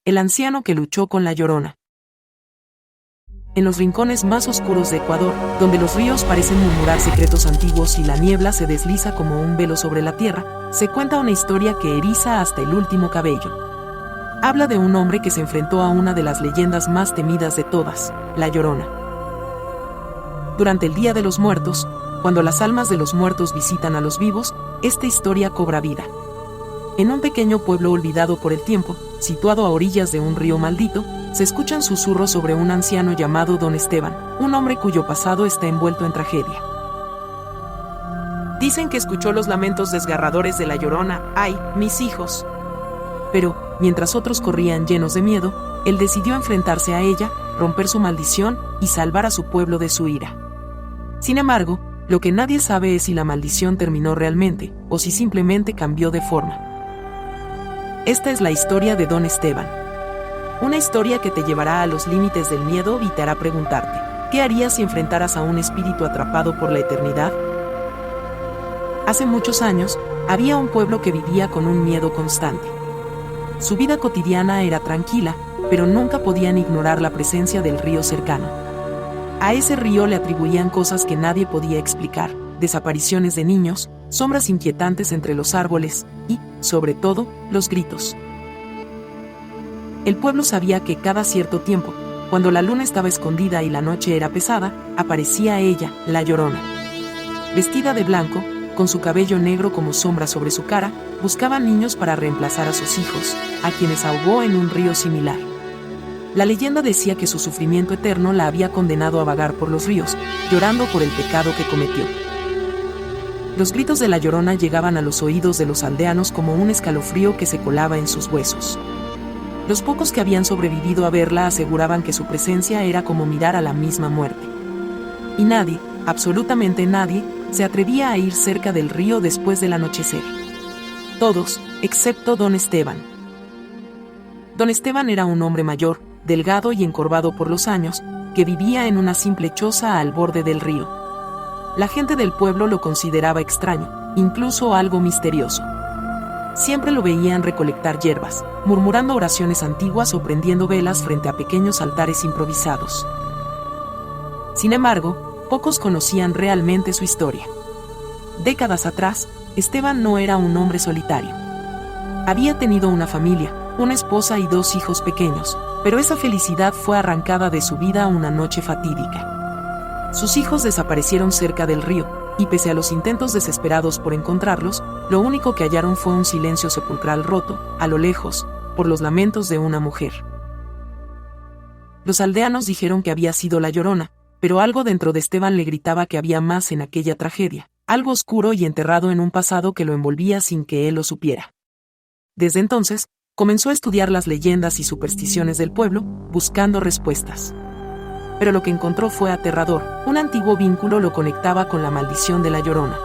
el anciano que luchó con la Llorona. En los rincones más oscuros de Ecuador, donde los ríos parecen murmurar secretos antiguos y la niebla se desliza como un velo sobre la tierra, se cuenta una historia que eriza hasta el último cabello. Habla de un hombre que se enfrentó a una de las leyendas más temidas de todas, la Llorona. Durante el Día de los Muertos, cuando las almas de los muertos visitan a los vivos, esta historia cobra vida. En un pequeño pueblo olvidado por el tiempo, situado a orillas de un río maldito, se escuchan susurros sobre un anciano llamado Don Esteban, un hombre cuyo pasado está envuelto en tragedia. Dicen que escuchó los lamentos desgarradores de la Llorona, ¡ay, mis hijos! Pero, mientras otros corrían llenos de miedo, él decidió enfrentarse a ella, romper su maldición y salvar a su pueblo de su ira. Sin embargo, lo que nadie sabe es si la maldición terminó realmente, o si simplemente cambió de forma. Esta es la historia de Don Esteban. Una historia que te llevará a los límites del miedo y te hará preguntarte, ¿qué harías si enfrentaras a un espíritu atrapado por la eternidad? Hace muchos años, había un pueblo que vivía con un miedo constante. Su vida cotidiana era tranquila, pero nunca podían ignorar la presencia del río cercano. A ese río le atribuían cosas que nadie podía explicar, desapariciones de niños, sombras inquietantes entre los árboles y, sobre todo, los gritos. El pueblo sabía que cada cierto tiempo, cuando la luna estaba escondida y la noche era pesada, aparecía ella, la Llorona. Vestida de blanco, con su cabello negro como sombra sobre su cara, buscaba niños para reemplazar a sus hijos, a quienes ahogó en un río similar. La leyenda decía que su sufrimiento eterno la había condenado a vagar por los ríos, llorando por el pecado que cometió. Los gritos de la Llorona llegaban a los oídos de los aldeanos como un escalofrío que se colaba en sus huesos. Los pocos que habían sobrevivido a verla aseguraban que su presencia era como mirar a la misma muerte. Y nadie, absolutamente nadie, se atrevía a ir cerca del río después del anochecer. Todos, excepto Don Esteban. Don Esteban era un hombre mayor, delgado y encorvado por los años, que vivía en una simple choza al borde del río. La gente del pueblo lo consideraba extraño, incluso algo misterioso. Siempre lo veían recolectar hierbas, murmurando oraciones antiguas o prendiendo velas frente a pequeños altares improvisados. Sin embargo, pocos conocían realmente su historia. Décadas atrás, Esteban no era un hombre solitario. Había tenido una familia, una esposa y 2 hijos pequeños, pero esa felicidad fue arrancada de su vida una noche fatídica. Sus hijos desaparecieron cerca del río, y pese a los intentos desesperados por encontrarlos, lo único que hallaron fue un silencio sepulcral roto, a lo lejos, por los lamentos de una mujer. Los aldeanos dijeron que había sido la Llorona, pero algo dentro de Esteban le gritaba que había más en aquella tragedia, algo oscuro y enterrado en un pasado que lo envolvía sin que él lo supiera. Desde entonces, comenzó a estudiar las leyendas y supersticiones del pueblo, buscando respuestas. Pero lo que encontró fue aterrador, un antiguo vínculo lo conectaba con la maldición de la Llorona.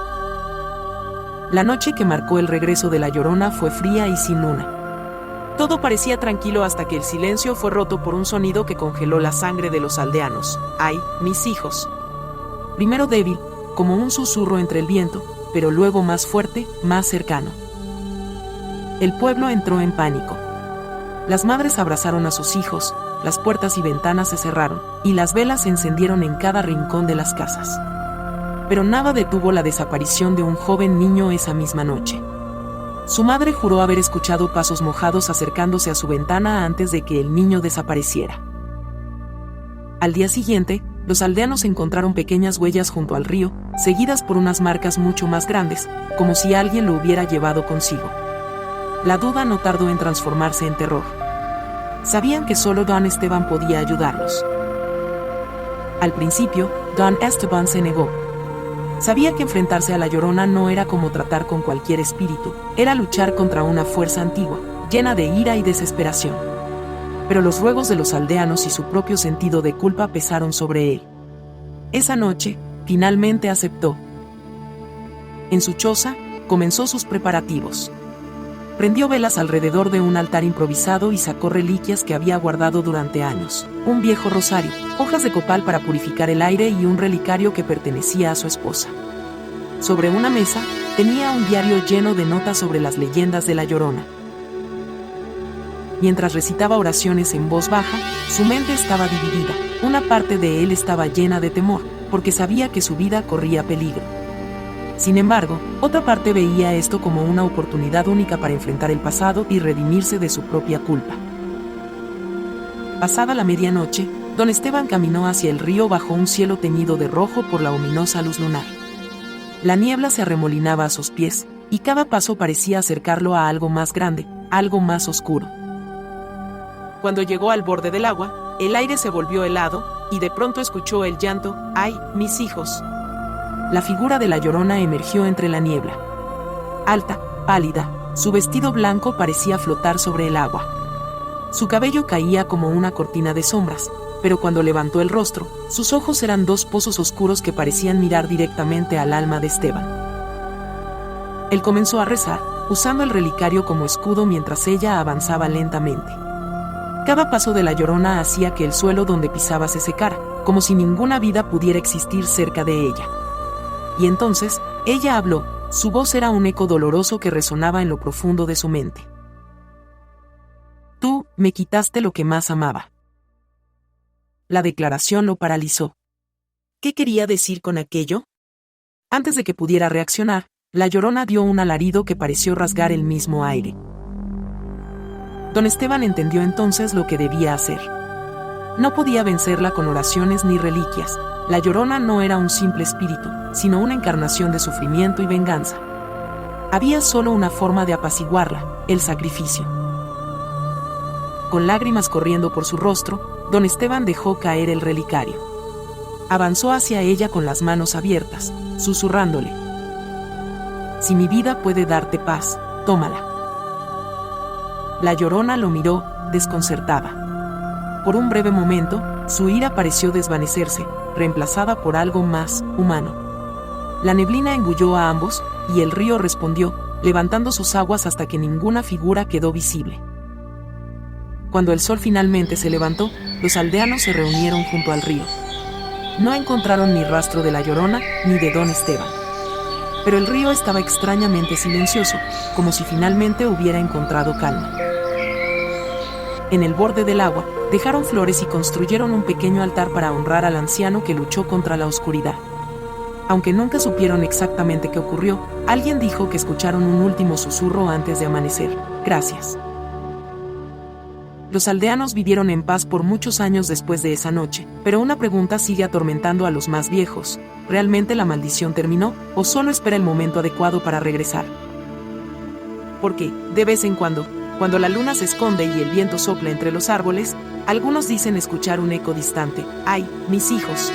La noche que marcó el regreso de la Llorona fue fría y sin luna. Todo parecía tranquilo hasta que el silencio fue roto por un sonido que congeló la sangre de los aldeanos. ¡Ay, mis hijos! Primero débil, como un susurro entre el viento, pero luego más fuerte, más cercano. El pueblo entró en pánico. Las madres abrazaron a sus hijos, las puertas y ventanas se cerraron, y las velas se encendieron en cada rincón de las casas. Pero nada detuvo la desaparición de un joven niño esa misma noche. Su madre juró haber escuchado pasos mojados acercándose a su ventana antes de que el niño desapareciera. Al día siguiente, los aldeanos encontraron pequeñas huellas junto al río, seguidas por unas marcas mucho más grandes, como si alguien lo hubiera llevado consigo. La duda no tardó en transformarse en terror. Sabían que solo Don Esteban podía ayudarlos. Al principio, Don Esteban se negó. Sabía que enfrentarse a la Llorona no era como tratar con cualquier espíritu, era luchar contra una fuerza antigua, llena de ira y desesperación. Pero los ruegos de los aldeanos y su propio sentido de culpa pesaron sobre él. Esa noche, finalmente aceptó. En su choza, comenzó sus preparativos. Prendió velas alrededor de un altar improvisado y sacó reliquias que había guardado durante años. Un viejo rosario, hojas de copal para purificar el aire y un relicario que pertenecía a su esposa. Sobre una mesa, tenía un diario lleno de notas sobre las leyendas de la Llorona. mientras recitaba oraciones en voz baja, su mente estaba dividida. Una parte de él estaba llena de temor, porque sabía que su vida corría peligro. Sin embargo, otra parte veía esto como una oportunidad única para enfrentar el pasado y redimirse de su propia culpa. Pasada la medianoche, don Esteban caminó hacia el río bajo un cielo teñido de rojo por la ominosa luz lunar. La niebla se arremolinaba a sus pies, y cada paso parecía acercarlo a algo más grande, algo más oscuro. Cuando llegó al borde del agua, el aire se volvió helado, y de pronto escuchó el llanto: ¡ay, mis hijos! La figura de la Llorona emergió entre la niebla. Alta, pálida, su vestido blanco parecía flotar sobre el agua. Su cabello caía como una cortina de sombras, pero cuando levantó el rostro, sus ojos eran dos pozos oscuros que parecían mirar directamente al alma de Esteban. Él comenzó a rezar, usando el relicario como escudo mientras ella avanzaba lentamente. Cada paso de la Llorona hacía que el suelo donde pisaba se secara, como si ninguna vida pudiera existir cerca de ella. Y entonces, ella habló, su voz era un eco doloroso que resonaba en lo profundo de su mente. Tú, me quitaste lo que más amaba. La declaración lo paralizó. ¿Qué quería decir con aquello? Antes de que pudiera reaccionar, la Llorona dio un alarido que pareció rasgar el mismo aire. Don Esteban entendió entonces lo que debía hacer. No podía vencerla con oraciones ni reliquias. La Llorona no era un simple espíritu, sino una encarnación de sufrimiento y venganza. Había solo una forma de apaciguarla: el sacrificio. Con lágrimas corriendo por su rostro, don Esteban dejó caer el relicario. Avanzó hacia ella con las manos abiertas, susurrándole: si mi vida puede darte paz, tómala. La Llorona lo miró, desconcertada. Por un breve momento, su ira pareció desvanecerse, reemplazada por algo más humano. La neblina engulló a ambos, y el río respondió, levantando sus aguas hasta que ninguna figura quedó visible. Cuando el sol finalmente se levantó, los aldeanos se reunieron junto al río. No encontraron ni rastro de la Llorona ni de don Esteban. Pero el río estaba extrañamente silencioso, como si finalmente hubiera encontrado calma. En el borde del agua, dejaron flores y construyeron un pequeño altar para honrar al anciano que luchó contra la oscuridad. Aunque nunca supieron exactamente qué ocurrió, alguien dijo que escucharon un último susurro antes de amanecer: gracias. Los aldeanos vivieron en paz por muchos años después de esa noche, pero una pregunta sigue atormentando a los más viejos: ¿realmente la maldición terminó, o solo espera el momento adecuado para regresar? Porque, de vez en cuando la luna se esconde y el viento sopla entre los árboles, algunos dicen escuchar un eco distante: ¡ay, mis hijos!